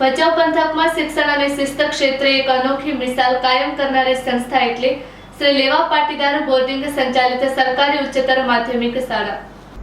ભચાઉ પંથકમાં શિક્ષણ અને શિસ્ત ક્ષેત્રે એક અનોખી મિસાલ કાયમ કરનારી સંસ્થા એટલે શ્રી લેવા પાટીદાર બોર્ડિંગ સંચાલિત સરકારી ઉચ્ચતર માધ્યમિક શાળા.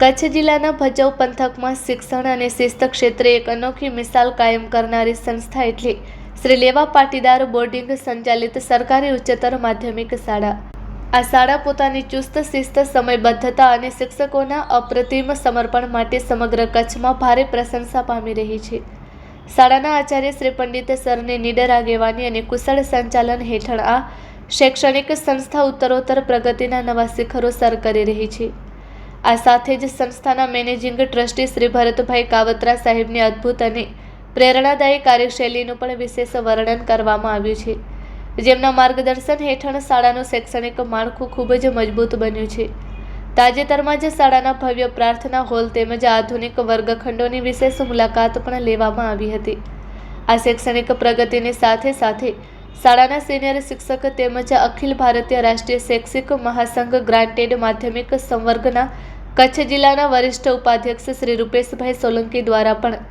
કચ્છ જિલ્લાના ભચાઉ પંથકમાં શિક્ષણ અને શિસ્ત ક્ષેત્રે એક અનોખી મિસાલ કાયમ કરનારી સંસ્થા એટલે શ્રી લેવા પાટીદાર બોર્ડિંગ સંચાલિત સરકારી ઉચ્ચતર માધ્યમિક શાળા. આ શાળા પોતાની ચુસ્ત શિસ્ત, સમયબદ્ધતા અને શિક્ષકોના અપ્રતિમ સમર્પણ માટે સમગ્ર કચ્છમાં ભારે પ્રશંસા પામી રહી છે. શાળાના આચાર્ય શ્રી પંડિત સરની નીડર આગેવાની અને કુશળ સંચાલન હેઠળ આ શૈક્ષણિક સંસ્થા ઉત્તરોત્તર પ્રગતિના નવા શિખરો સર કરી રહી છે. આ સાથે જ સંસ્થાના મેનેજિંગ ટ્રસ્ટી શ્રી ભરતભાઈ કાવત્રા સાહેબની અદ્ભુત અને પ્રેરણાદાયી કાર્યશૈલીનું પણ વિશેષ વર્ણન કરવામાં આવ્યું છે. જેમના માર્ગદર્શન હેઠળ શાળાનું શૈક્ષણિક માળખું ખૂબ જ મજબૂત બન્યું છે. તાજેતરમાં જ શાળાના ભવ્ય પ્રાર્થના હોલ તેમજ આધુનિક વર્ગખંડોની વિશેષ મુલાકાત પણ લેવામાં આવી હતી. આ શૈક્ષણિક પ્રગતિની સાથે સાથે શાળાના સિનિયર શિક્ષક તેમજ અખિલ ભારતીય રાષ્ટ્રીય શૈક્ષિક મહાસંઘ ગ્રાન્ટેડ માધ્યમિક સંવર્ગના કચ્છ જિલ્લાના વરિષ્ઠ ઉપાધ્યક્ષ શ્રી રૂપેશભાઈ સોલંકી દ્વારા પણ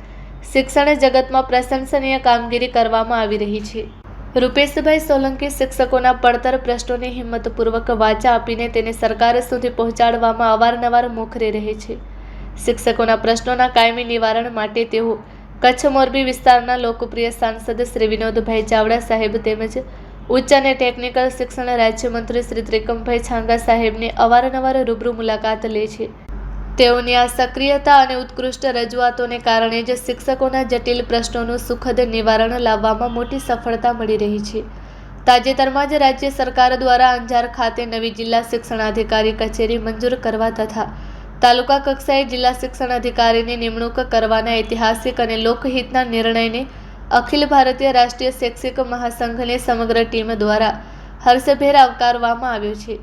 શિક્ષણ જગતમાં પ્રશંસનીય કામગીરી કરવામાં આવી રહી છે. રૂપેશભાઈ સોલંકી શિક્ષકોના પડતર પ્રશ્નોને હિંમતપૂર્વક વાચા આપીને તેને સરકાર સુધી પહોંચાડવામાં અવારનવાર મોખરે રહે છે. શિક્ષકોના પ્રશ્નોના કાયમી નિવારણ માટે તેઓ કચ્છ મોરબી વિસ્તારના લોકપ્રિય સાંસદ શ્રી વિનોદભાઈ ચાવડા સાહેબ તેમજ ઉચ્ચ અને ટેકનિકલ શિક્ષણ રાજ્યમંત્રી શ્રી ત્રિકમભાઈ છાંગા સાહેબની અવારનવાર રૂબરૂ મુલાકાત લે છે. તેઓની આ સક્રિયતા અને ઉત્કૃષ્ટ રજૂઆતોને કારણે જ શિક્ષકોના જટિલ પ્રશ્નોનું સુખદ નિવારણ લાવવામાં મોટી સફળતા મળી રહી છે. તાજેતરમાં જ રાજ્ય સરકાર દ્વારા અંજાર ખાતે નવી જિલ્લા શિક્ષણાધિકારી કચેરી મંજૂર કરવા તથા તાલુકા કક્ષાએ જિલ્લા શિક્ષણ અધિકારીની નિમણૂક કરવાના ઐતિહાસિક અને લોકહિતના નિર્ણયને અખિલ ભારતીય રાષ્ટ્રીય શૈક્ષિક મહાસંઘની સમગ્ર ટીમ દ્વારા હર્ષભેર આવકારવામાં આવ્યો છે.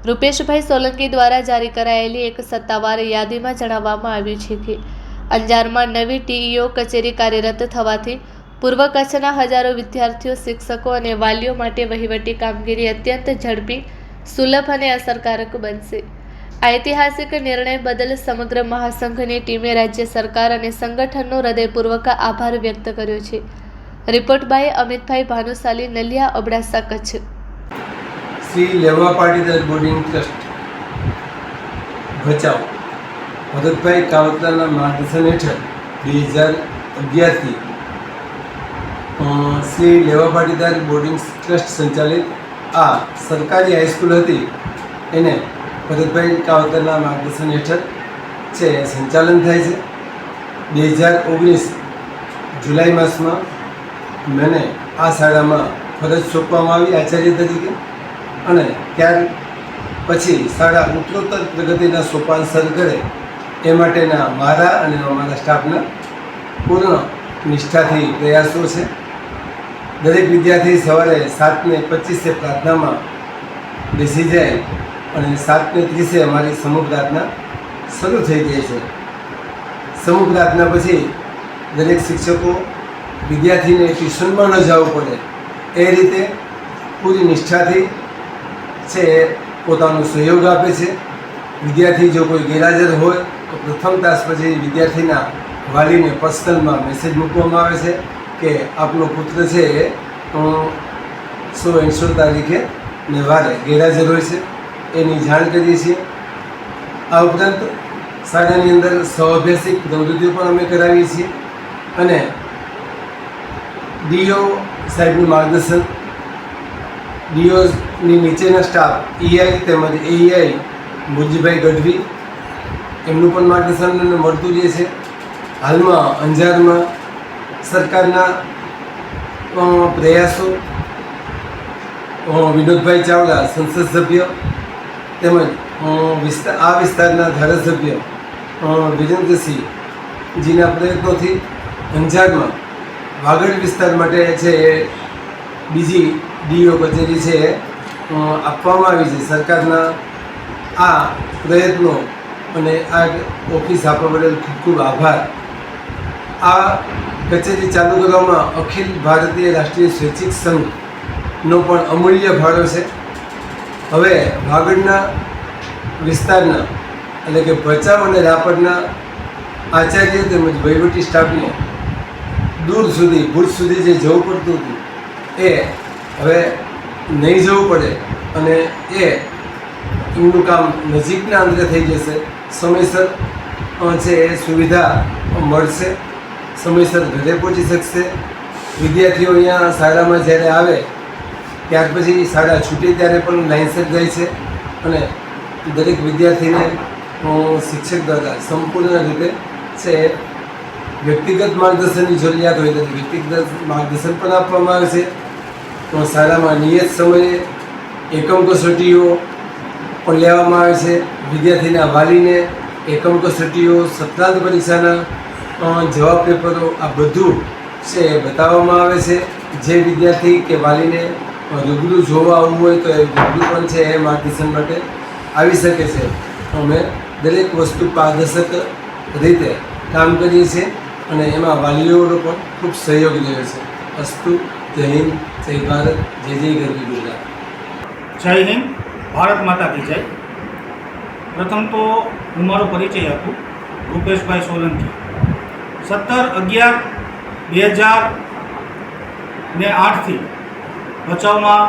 રૂપેશભાઈ સોલંકી દ્વારા જારી કરાયેલી એક સત્તાવાર યાદીમાં જણાવવામાં આવ્યું છે કે અંજારમાં નવી ટીઈઓ કચેરી કાર્યરત થવાથી પૂર્વ કચ્છના હજારો વિદ્યાર્થીઓ, શિક્ષકો અને વાલીઓ માટે વહીવટી કામગીરી અત્યંત ઝડપી, સુલભ અને અસરકારક બનશે. ઐતિહાસિક નિર્ણય બદલ સમગ્ર મહાસંઘની ટીમે રાજ્ય સરકાર અને સંગઠનનો હૃદયપૂર્વક આભાર વ્યક્ત કર્યો છે. Report by Amitbhai Bhanushali, Naliya, Abdasa, Kutch. Shri Leva Patidar boarding trust Bhachau Bharatbhai કાવતરાના માર્ગદર્શન હેઠળ 2011થી શ્રી લેવા પાટીદાર બોર્ડિંગ ટ્રસ્ટ સંચાલિત આ સરકારી હાઈસ્કૂલ હતી એને ભરતભાઈ કાવતરાના માર્ગદર્શન હેઠળ છે સંચાલન થાય છે. 2019 જુલાઈ માસમાં મને આ શાળામાં ફરજ સોંપવામાં આવી આચાર્ય તરીકે અને ત્યાર પછી શાળા ઉત્તરોત્તર પ્રગતિના સોપાન સર કરે એ માટેના મારા અને અમારા સ્ટાફના પૂર્ણ નિષ્ઠાથી પ્રયાસો છે. દરેક વિદ્યાર્થી સવારે 7:25 પ્રાર્થનામાં બેસી જાય અને 7:30 અમારી સમૂહ પ્રાર્થના શરૂ થઈ જાય છે. સમૂહ પ્રાર્થના પછી દરેક શિક્ષકો વિદ્યાર્થીને ટ્યુશનમાં ન જવું પડે એ રીતે પૂરી નિષ્ઠાથી છે પોતાનો સહયોગ આપે છે. વિદ્યાર્થી જો કોઈ ગેરહાજર હોય તો પ્રથમ તાસ પછી વિદ્યાર્થીના વાલીને પર્સનલમાં મેસેજ મૂકવામાં આવે છે કે આપનો પુત્ર છે એ 100 તારીખે ને વારે ગેરહાજર હોય છે, એની જાણ કરીએ છીએ. આ ઉપરાંત શાળાની અંદર સહઅભ્યાસિક પ્રવૃત્તિઓ પણ અમે કરાવીએ છીએ અને ડીઓ સાહેબનું માર્ગદર્શન, ડીઓની નીચેના સ્ટાફ ઈઆઈ તેમજ એઈઆઈ મુરજીભાઈ ગઢવી એમનું પણ માર્ગદર્શન મળતું રહે છે. હાલમાં અંજારમાં સરકારના પ્રયાસો વિનોદભાઈ ચાવડા સંસદ સભ્ય તેમજ આ વિસ્તારના ધારાસભ્ય વિરેન્દ્રસિંહજીના પ્રયત્નોથી અંજારમાં વાગડ વિસ્તાર માટે છે બીજી ડીઓ કચેરી છે આપવામાં આવી છે. સરકારના આ પ્રયત્નો અને આ ઓફિસ આપવા બદલ ખૂબ ખૂબ આભાર. આ કચેરી ચાલુ કરવામાં અખિલ ભારતીય રાષ્ટ્રીય શૈક્ષિક સંઘનો પણ અમૂલ્ય ફાળો છે. હવે વાગડના વિસ્તારના એટલે કે ભચાઉ અને રાપરના આચાર્ય તેમજ વહીવટી સ્ટાફને દૂર સુધી ભુજ સુધી જે જવું પડતું હતું એ હવે નહીં જવું પડે અને એમનું કામ નજીકના અંતરે થઈ જશે. સમયસર છે એ સુવિધા મળશે, સમયસર ઘરે પહોંચી શકશે. વિદ્યાર્થીઓ અહીંયા શાળામાં જ્યારે આવે ત્યાર પછી શાળા છૂટે ત્યારે પણ લાઇનસર જાય છે અને દરેક વિદ્યાર્થીને શિક્ષક દ્વારા સંપૂર્ણ રીતે છે વ્યક્તિગત માર્ગદર્શનની જરૂરિયાત હોય તો વ્યક્તિગત માર્ગદર્શન પણ આપવામાં આવે છે. તો શાળામાં નિયત સમયે એકમ કસોટીઓ પણ લેવામાં આવે છે. વિદ્યાર્થીના વાલીને એકમ કસોટીઓ, સત્રાંત પરીક્ષાના જવાબ પેપરો આ બધું છે એ બતાવવામાં આવે છે. જે વિદ્યાર્થી કે વાલીને રૂબરૂ જોવા આવવું હોય તો એ રૂબરૂ પણ છે એ માર્ગદર્શન માટે આવી શકે છે. અમે દરેક વસ્તુ પારદર્શક રીતે કામ કરીએ છીએ અને એમાં વાલીઓનો પણ ખૂબ સહયોગ રહ્યો છે. અસ્તુ. જય હિન્દ, જય ભારત, જય જય ગરવી ગુજરાત. જય હિન્દ, ભારત માતા કી જય. પ્રથમ તો હું મારો પરિચય આપું. રૂપેશભાઈ સોલંકી, 17/11/2008થી ભચાઉમાં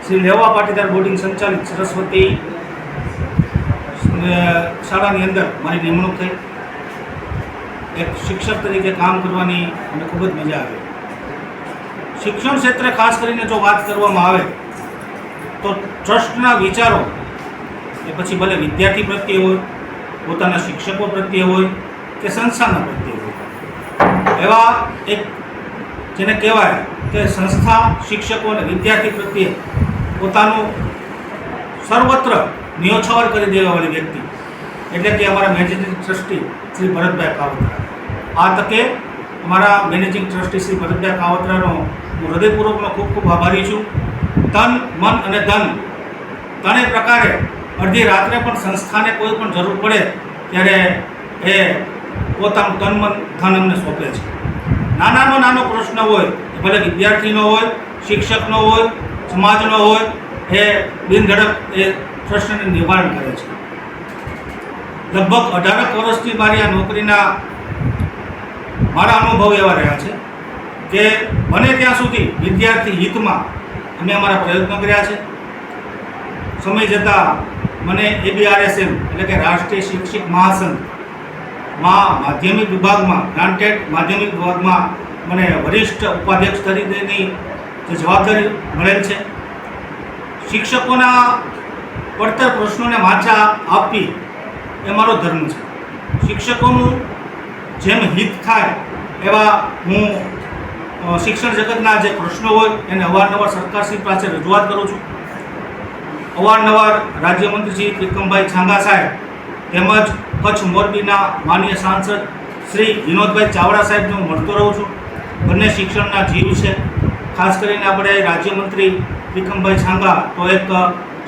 શ્રી લેવા પાટીદાર બોર્ડિંગ સંચાલિત સરસ્વતી શાળાની અંદર મારી નિમણૂક થઈ. એક શિક્ષક તરીકે કામ કરવાની મને ખૂબ જ મજા આવી. શિક્ષણ ક્ષેત્રે ખાસ કરીને જો વાત કરવામાં આવે તો ટ્રસ્ટના વિચારો એ પછી ભલે વિદ્યાર્થી પ્રત્યે હોય, પોતાના શિક્ષકો પ્રત્યે હોય કે સંસ્થાના પ્રત્યે હોય, એવા એક જેને કહેવાય કે સંસ્થા, શિક્ષકો અને વિદ્યાર્થી પ્રત્યે પોતાનું સર્વત્ર ન્યોછાવર કરી દેવાવાળી વ્યક્તિ એટલે કે અમારા મેનેજિંગ ટ્રસ્ટી શ્રી ભરતભાઈ કાવતરા. આ તકે અમારા મેનેજિંગ ટ્રસ્ટી શ્રી ભરતભાઈ કાવતરાનો હું હૃદયપૂર્વકનો ખૂબ ખૂબ આભારી છું. તન, મન અને ધન ત્રણેય પ્રકારે અડધી રાત્રે પણ સંસ્થાને કોઈ પણ જરૂર પડે ત્યારે એ પોતાનું તન, મન, ધન અમને સોંપે છે. નાનામાં નાનો પ્રશ્ન હોય, ભલે વિદ્યાર્થીનો હોય, શિક્ષકનો હોય, સમાજનો હોય, એ બિનધડક એ પ્રશ્નને નિવારણ કરે છે. લગભગ 18 વર્ષથી મારી આ નોકરીના મારા અનુભવ એવા રહ્યા છે કે બને ત્યાં સુધી વિદ્યાર્થી હિતમાં અમે અમારા પ્રયત્નો કર્યા છે. સમય જતાં મને ABRSM એટલે કે રાષ્ટ્રીય શિક્ષક મહાસંઘમાં માધ્યમિક વિભાગમાં, ગ્રાન્ટેડ માધ્યમિક વિભાગમાં મને વરિષ્ઠ ઉપાધ્યક્ષ તરીકેની જે જવાબદારી મળેલ છે. શિક્ષકોના પડતર પ્રશ્નોને વાચા આપવી એ મારો ધર્મ છે. શિક્ષકોનું જેમ હિત થાય એવા હું શિક્ષણ જગતના જે પ્રશ્નો હોય એને અવારનવાર સરકારશ્રી પાસે રજૂઆત કરું છું. અવારનવાર રાજ્યમંત્રી શ્રી ત્રિકમભાઈ છાંગા સાહેબ તેમજ કચ્છ મોરબીના માનનીય સાંસદ શ્રી વિનોદભાઈ ચાવડા સાહેબને હું મળતો રહું છું. બંને શિક્ષણના જીવ છે. ખાસ કરીને આપણે રાજ્યમંત્રી ત્રિકમભાઈ છાંગા તો એક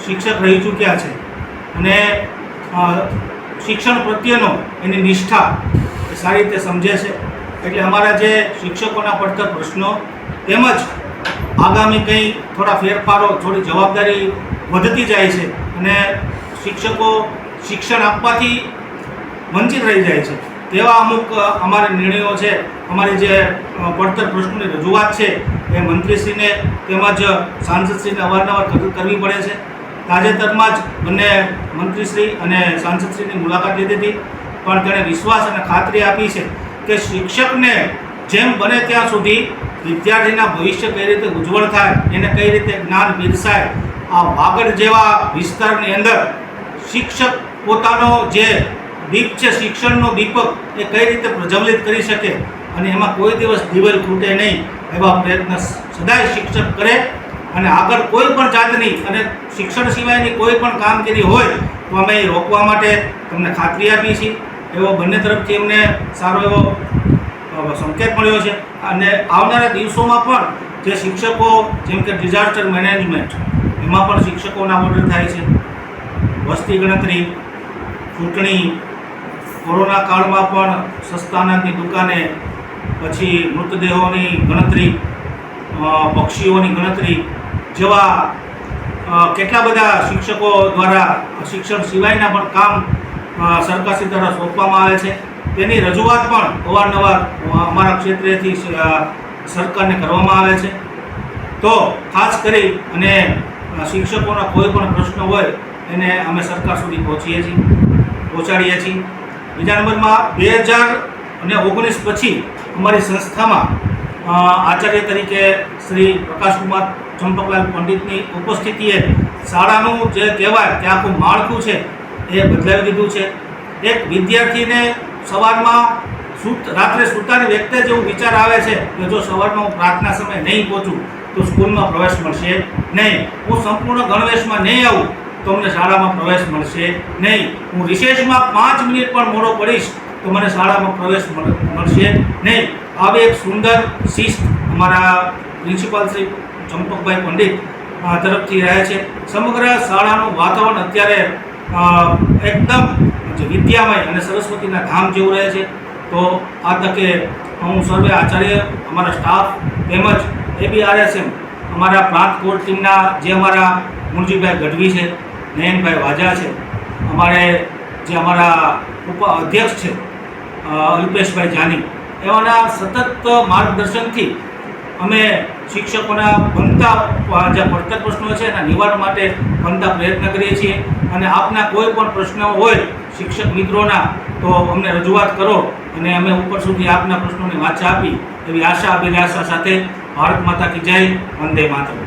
શિક્ષક રહી ચૂક્યા છે અને શિક્ષણ પ્રત્યેનો એની નિષ્ઠા એ સારી રીતે સમજે છે. એટલે અમારા જે શિક્ષકોના પડતર પ્રશ્નો તેમજ આગામી કંઈ થોડા ફેરફારો, થોડી જવાબદારી વધતી જાય છે અને શિક્ષકો શિક્ષણ આપવાથી વંચિત રહી જાય છે તેવા અમુક અમારા નિર્ણયો છે. અમારી જે પડતર પ્રશ્નોની રજૂઆત છે એ મંત્રીશ્રીને તેમજ સાંસદશ્રીને અવારનવાર કરવી પડે છે. તાજેતરમાં જ બંને મંત્રીશ્રી અને સાંસદશ્રીની મુલાકાત લીધી હતી, પણ તેણે વિશ્વાસ અને ખાતરી આપી છે કે શિક્ષકને જેમ બને ત્યાં સુધી વિદ્યાર્થીના ભવિષ્ય કઈ રીતે ઉજ્જવળ થાય, એને કઈ રીતે જ્ઞાન પીરસાય, આ વાગડ જેવા વિસ્તારની અંદર શિક્ષક પોતાનો જે દીપ છે, શિક્ષણનો દીપક એ કઈ રીતે પ્રજ્વલિત કરી શકે અને એમાં કોઈ દિવસ દિવેલ ખૂટે નહીં એવા પ્રયત્ન સદાય શિક્ષક કરે. અને આગળ કોઈ પણ જાતની અને શિક્ષણ સિવાયની કોઈ પણ કામગીરી હોય તો અમે એ રોકવા માટે તમને ખાતરી આપી છીએ. એવો બંને તરફથી અમને સારો એવો સંકેત મળ્યો છે. અને આવનારા દિવસોમાં પણ જે શિક્ષકો જેમ કે ડિઝાસ્ટર મેનેજમેન્ટ એમાં પણ શિક્ષકોના ઓર્ડર થાય છે. વસ્તી ગણતરી, ચૂંટણી, કોરોના કાળમાં પણ સસ્તા અનાજની દુકાને, પછી મૃતદેહોની ગણતરી, પક્ષીઓની ગણતરી જેવા કેટલા બધા શિક્ષકો દ્વારા શિક્ષણ સિવાયના પણ કામ સરકારશ્રી દ્વારા સોંપવામાં આવે છે. તેની રજૂઆત પણ અવારનવાર અમારા ક્ષેત્રેથી સરકારને કરવામાં આવે છે. તો ખાસ કરી અને શિક્ષકોના કોઈ પણ પ્રશ્ન હોય એને અમે સરકાર સુધી પહોંચાડીએ છીએ. બીજા નંબરમાં 2019 પછી અમારી સંસ્થામાં આચાર્ય તરીકે શ્રી પ્રકાશકુમાર ચંપકલાલ પંડિતની ઉપસ્થિતિએ શાળાનું જે કહેવાય કે આખું માળખું છે એ બદલાવી દીધું છે. એક વિદ્યાર્થીને સવારમાં રાત્રે સૂતાની વખતે જેવું વિચાર આવે છે કે જો સવારમાં હું પ્રાર્થના સમયે નહીં પહોંચું તો સ્કૂલમાં પ્રવેશ મળશે નહીં, હું સંપૂર્ણ ગણવેશમાં નહીં આવું તો અમને શાળામાં પ્રવેશ મળશે નહીં, હું રિસેસમાં 5 મિનિટ પણ મોડો પડીશ તો મને શાળામાં પ્રવેશ મળશે નહીં. આવી એક સુંદર શિસ્ત અમારા પ્રિન્સિપાલ શ્રી ચંપકભાઈ પંડિત તરફથી રહે છે. સમગ્ર શાળાનું વાતાવરણ અત્યારે એકદમ વિદ્યામય અને સરસ્વતીના ધામ જેવું રહે છે. તો આ તકે હું સર્વે આચાર્ય, અમારા સ્ટાફ તેમજ ABRSM અમારા પ્રાંત કોર ટીમના જે અમારા મુનજીભાઈ ગઢવી છે, નયનભાઈ વાજા છે, જે અમારા અધ્યક્ષ છે અલ્પેશભાઈ જાની, એવાના સતત માર્ગદર્શનથી અમે શિક્ષકોના બનતા જે પડતર પ્રશ્નો છે એના નિવારણ માટે બનતા પ્રયત્ન કરીએ છીએ. અને આપના કોઈ પણ પ્રશ્નો હોય શિક્ષક મિત્રોના તો અમને રજૂઆત કરો અને અમે ઉપર સુધી આપના પ્રશ્નોને વાચા આપી એવી આશા અભિલાષા સાથે ભારત માતા કી જય, વંદે માતરમ.